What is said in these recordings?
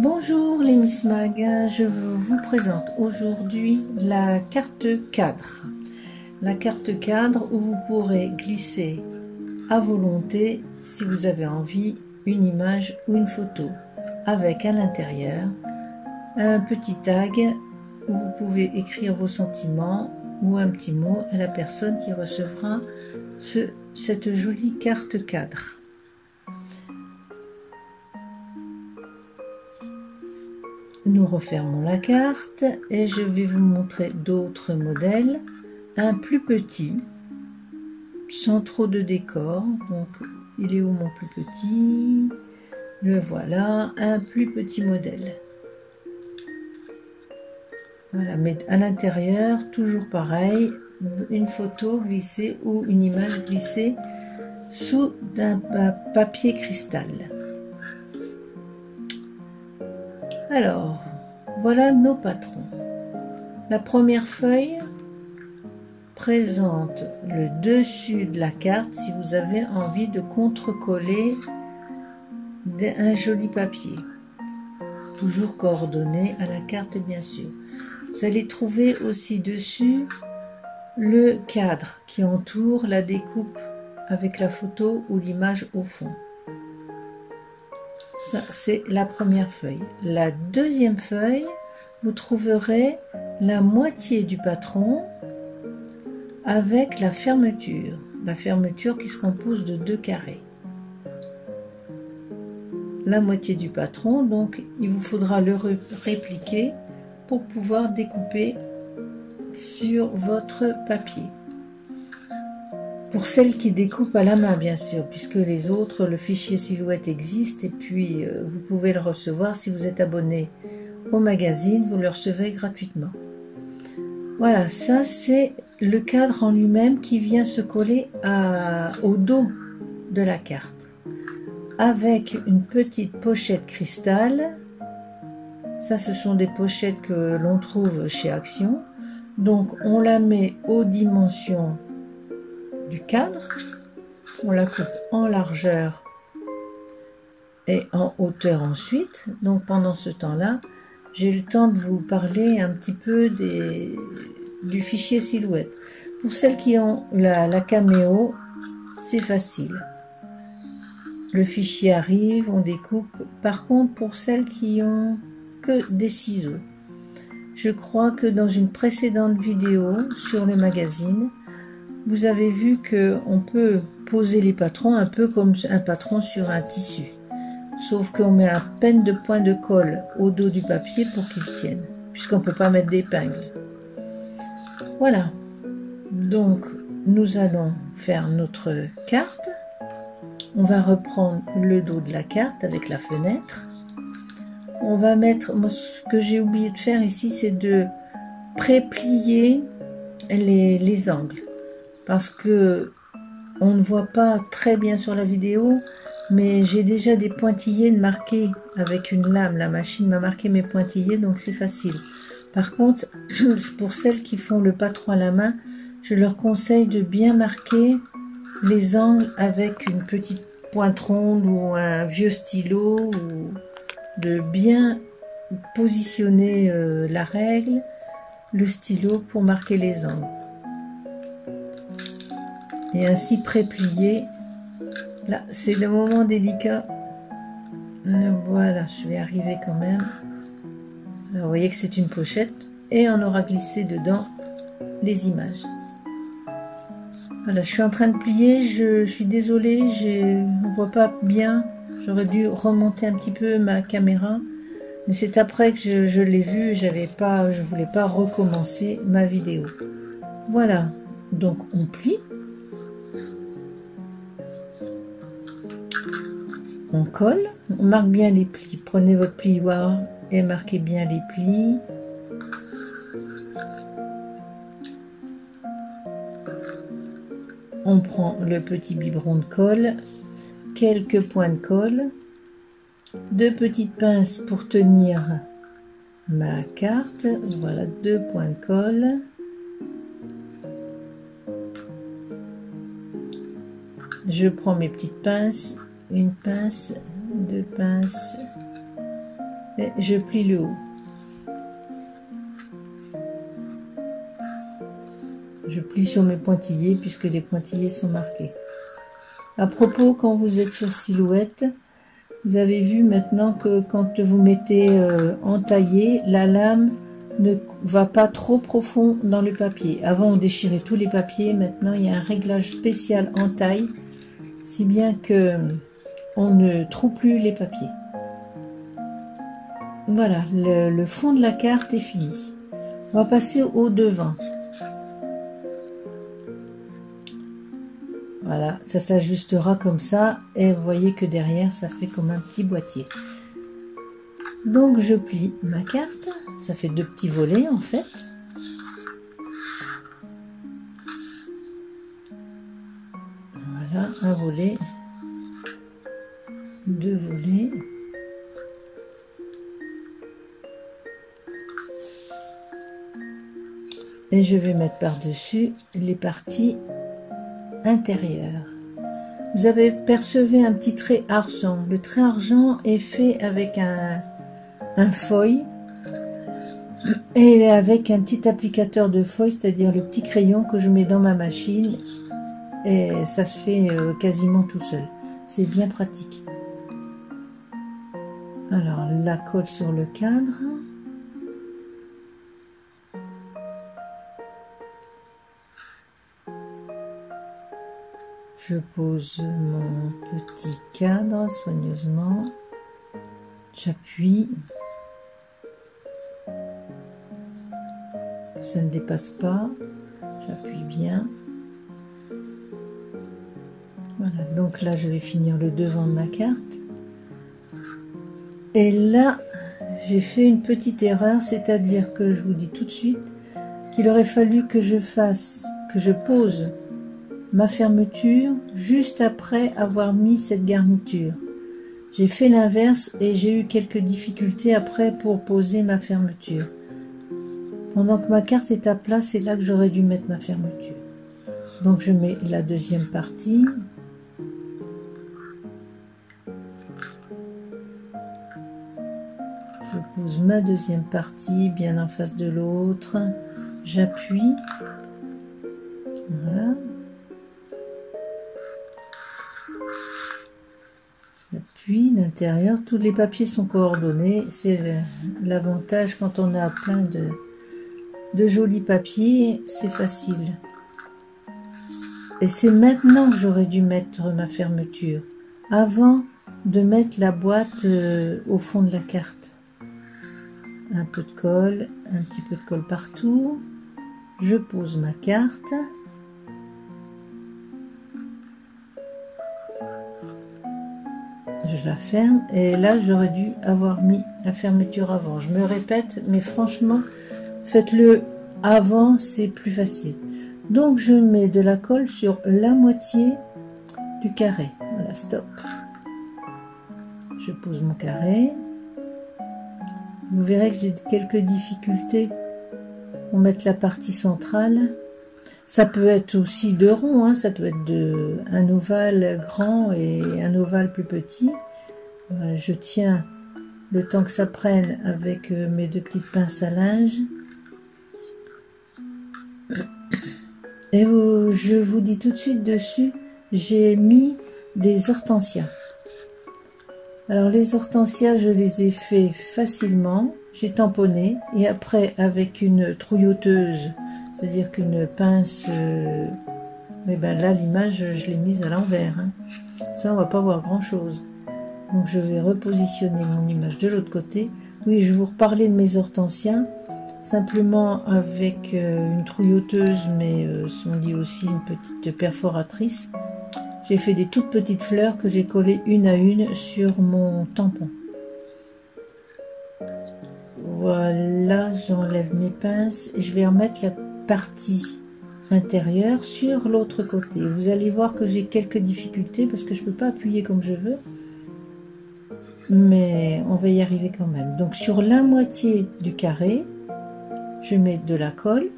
Bonjour les Miss Mag, je vous présente aujourd'hui la carte cadre. La carte cadre où vous pourrez glisser à volonté, si vous avez envie, une image ou une photo, avec à l'intérieur un petit tag où vous pouvez écrire vos sentiments ou un petit mot à la personne qui recevra cette jolie carte cadre. Nous refermons la carte et je vais vous montrer d'autres modèles, un plus petit, sans trop de décor. Donc, il est où mon plus petit? Le voilà, un plus petit modèle. Voilà, mais à l'intérieur, toujours pareil, une photo glissée ou une image glissée sous un papier cristal. Alors, voilà nos patrons. La première feuille présente le dessus de la carte si vous avez envie de contrecoller un joli papier. Toujours coordonné à la carte, bien sûr. Vous allez trouver aussi dessus le cadre qui entoure la découpe avec la photo ou l'image au fond. Ça, c'est la première feuille. La deuxième feuille, vous trouverez la moitié du patron avec la fermeture. La fermeture qui se compose de 2 carrés. La moitié du patron, donc il vous faudra le répliquer pour pouvoir découper sur votre papier. Pour celles qui découpent à la main, bien sûr, puisque les autres, le fichier silhouette existe et puis vous pouvez le recevoir si vous êtes abonné au magazine, vous le recevez gratuitement. Voilà, ça c'est le cadre en lui-même qui vient se coller au dos de la carte, avec une petite pochette cristal. Ça, ce sont des pochettes que l'on trouve chez Action. Donc, on la met aux dimensions du cadre, on la coupe en largeur et en hauteur ensuite. Donc pendant ce temps-là, j'ai le temps de vous parler un petit peu du fichier silhouette. Pour celles qui ont la caméo, c'est facile. Le fichier arrive, on découpe. Par contre, pour celles qui ont que des ciseaux, je crois que dans une précédente vidéo sur le magazine, vous avez vu qu'on peut poser les patrons un peu comme un patron sur un tissu. Sauf qu'on met à peine de points de colle au dos du papier pour qu'il tienne, puisqu'on ne peut pas mettre d'épingle. Voilà. Donc, nous allons faire notre carte. On va reprendre le dos de la carte avec la fenêtre. On va mettre... Moi, ce que j'ai oublié de faire ici, c'est de préplier les angles. Parce que on ne voit pas très bien sur la vidéo, mais j'ai déjà des pointillés marqués avec une lame. La machine m'a marqué mes pointillés, donc c'est facile. Par contre, pour celles qui font le patron à la main, je leur conseille de bien marquer les angles avec une petite pointe ronde ou un vieux stylo, ou de bien positionner la règle, le stylo pour marquer les angles. Et ainsi préplier. Là, c'est le moment délicat. Voilà, je vais arriver quand même. Alors, vous voyez que c'est une pochette et on aura glissé dedans les images. Voilà, je suis en train de plier. Je suis désolée, on ne voit pas bien. J'aurais dû remonter un petit peu ma caméra, mais c'est après que je l'ai vu. Je voulais pas recommencer ma vidéo. Voilà, donc on plie. On colle, on marque bien les plis. Prenez votre plioir et marquez bien les plis. On prend le petit biberon de colle, quelques points de colle, 2 petites pinces pour tenir ma carte. Voilà, 2 points de colle. Je prends mes petites pinces. Une pince, 2 pinces, et je plie le haut. Je plie sur mes pointillés puisque les pointillés sont marqués. À propos, quand vous êtes sur silhouette, vous avez vu maintenant que quand vous mettez entaillé, la lame ne va pas trop profond dans le papier. Avant, on déchirait tous les papiers. Maintenant, il y a un réglage spécial en taille, si bien que on ne trouve plus les papiers. Voilà, le fond de la carte est fini. On va passer au devant. Voilà, ça s'ajustera comme ça et vous voyez que derrière ça fait comme un petit boîtier. Donc je plie ma carte, ça fait 2 petits volets en fait. Voilà, un volet, 2 volets. Et je vais mettre par-dessus les parties intérieures. Vous avez percevé un petit trait argent. Le trait argent est fait avec un feuille et avec un petit applicateur de feuille, c'est-à-dire le petit crayon que je mets dans ma machine et ça se fait quasiment tout seul. C'est bien pratique. Alors la colle sur le cadre. Je pose mon petit cadre soigneusement. J'appuie. Ça ne dépasse pas. J'appuie bien. Voilà, donc là je vais finir le devant de ma carte. Et là, j'ai fait une petite erreur, c'est-à-dire que je vous dis tout de suite qu'il aurait fallu que je pose ma fermeture juste après avoir mis cette garniture. J'ai fait l'inverse et j'ai eu quelques difficultés après pour poser ma fermeture. Pendant que ma carte est à plat, c'est là que j'aurais dû mettre ma fermeture. Donc je mets la deuxième partie. Je pose ma deuxième partie bien en face de l'autre. J'appuie. Voilà. J'appuie l'intérieur. Tous les papiers sont coordonnés. C'est l'avantage quand on a plein de jolis papiers. C'est facile. Et c'est maintenant que j'aurais dû mettre ma fermeture. Avant de mettre la boîte au fond de la carte. Un peu de colle, un petit peu de colle partout. Je pose ma carte. Je la ferme et là j'aurais dû avoir mis la fermeture avant. Je me répète, mais franchement, faites-le avant, c'est plus facile. Donc je mets de la colle sur la moitié du carré. Voilà, stop. Je pose mon carré. Vous verrez que j'ai quelques difficultés pour mettre la partie centrale. Ça peut être aussi 2 ronds, hein, ça peut être un ovale grand et un ovale plus petit. Je tiens le temps que ça prenne avec mes 2 petites pinces à linge. Et je vous dis tout de suite dessus, j'ai mis des hortensias. Alors les hortensias, je les ai fait facilement. J'ai tamponné et après avec une trouilloteuse, c'est-à-dire qu'une pince, mais ben là l'image je l'ai mise à l'envers. Hein. Ça on va pas voir grand chose. Donc je vais repositionner mon image de l'autre côté. Oui, je vais vous reparler de mes hortensias, simplement avec une trouilloteuse, mais on dit aussi une petite perforatrice. J'ai fait des toutes petites fleurs que j'ai collées une à une sur mon tampon. Voilà, j'enlève mes pinces et je vais remettre la partie intérieure sur l'autre côté. Vous allez voir que j'ai quelques difficultés parce que je ne peux pas appuyer comme je veux. Mais on va y arriver quand même. Donc sur la moitié du carré, je mets de la colle.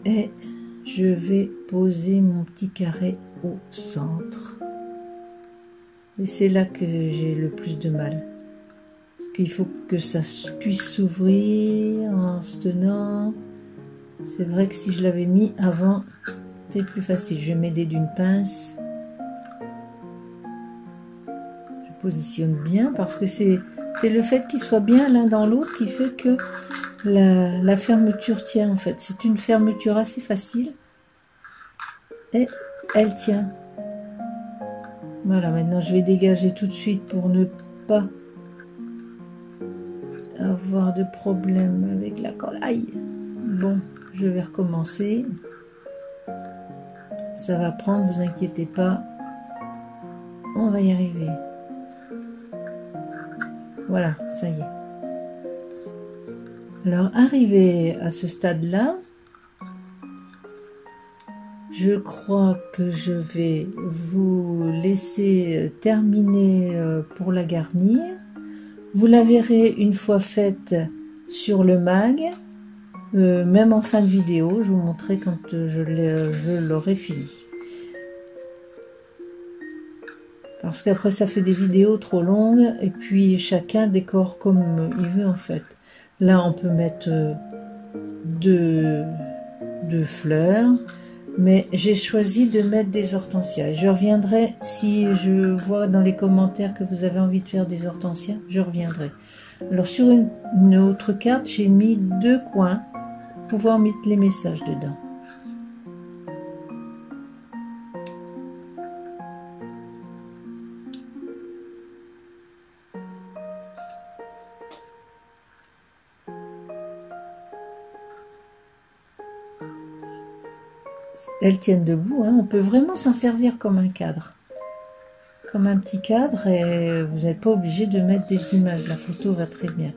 Et je vais poser mon petit carré au centre. Et c'est là que j'ai le plus de mal. Parce qu'il faut que ça puisse s'ouvrir en se tenant. C'est vrai que si je l'avais mis avant, c'était plus facile. Je vais m'aider d'une pince. Je positionne bien parce que c'est le fait qu'il soit bien l'un dans l'autre qui fait que la fermeture tient en fait. C'est une fermeture assez facile. Et elle tient. Voilà, maintenant je vais dégager tout de suite pour ne pas avoir de problème avec la colle. Aïe! Bon, je vais recommencer. Ça va prendre, vous inquiétez pas. On va y arriver. Voilà, ça y est. Alors, arrivé à ce stade-là, je crois que je vais vous laisser terminer pour la garnir. Vous la verrez une fois faite sur le mag, même en fin de vidéo, je vous montrerai quand je l'aurai fini. Parce qu'après ça fait des vidéos trop longues et puis chacun décore comme il veut en fait. Là on peut mettre deux fleurs. Mais j'ai choisi de mettre des hortensias. Je reviendrai si je vois dans les commentaires que vous avez envie de faire des hortensias. Je reviendrai. Alors sur une autre carte, j'ai mis 2 coins pour pouvoir mettre les messages dedans. Elles tiennent debout, hein. On peut vraiment s'en servir comme un cadre. Comme un petit cadre et vous n'êtes pas obligé de mettre des images. La photo va très bien.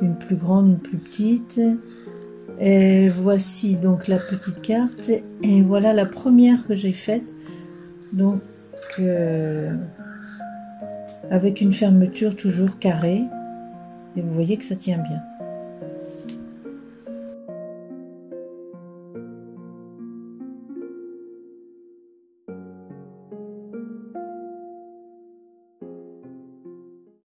Une plus grande, une plus petite. Et voici donc la petite carte. Et voilà la première que j'ai faite. Donc, avec une fermeture toujours carrée. Et vous voyez que ça tient bien.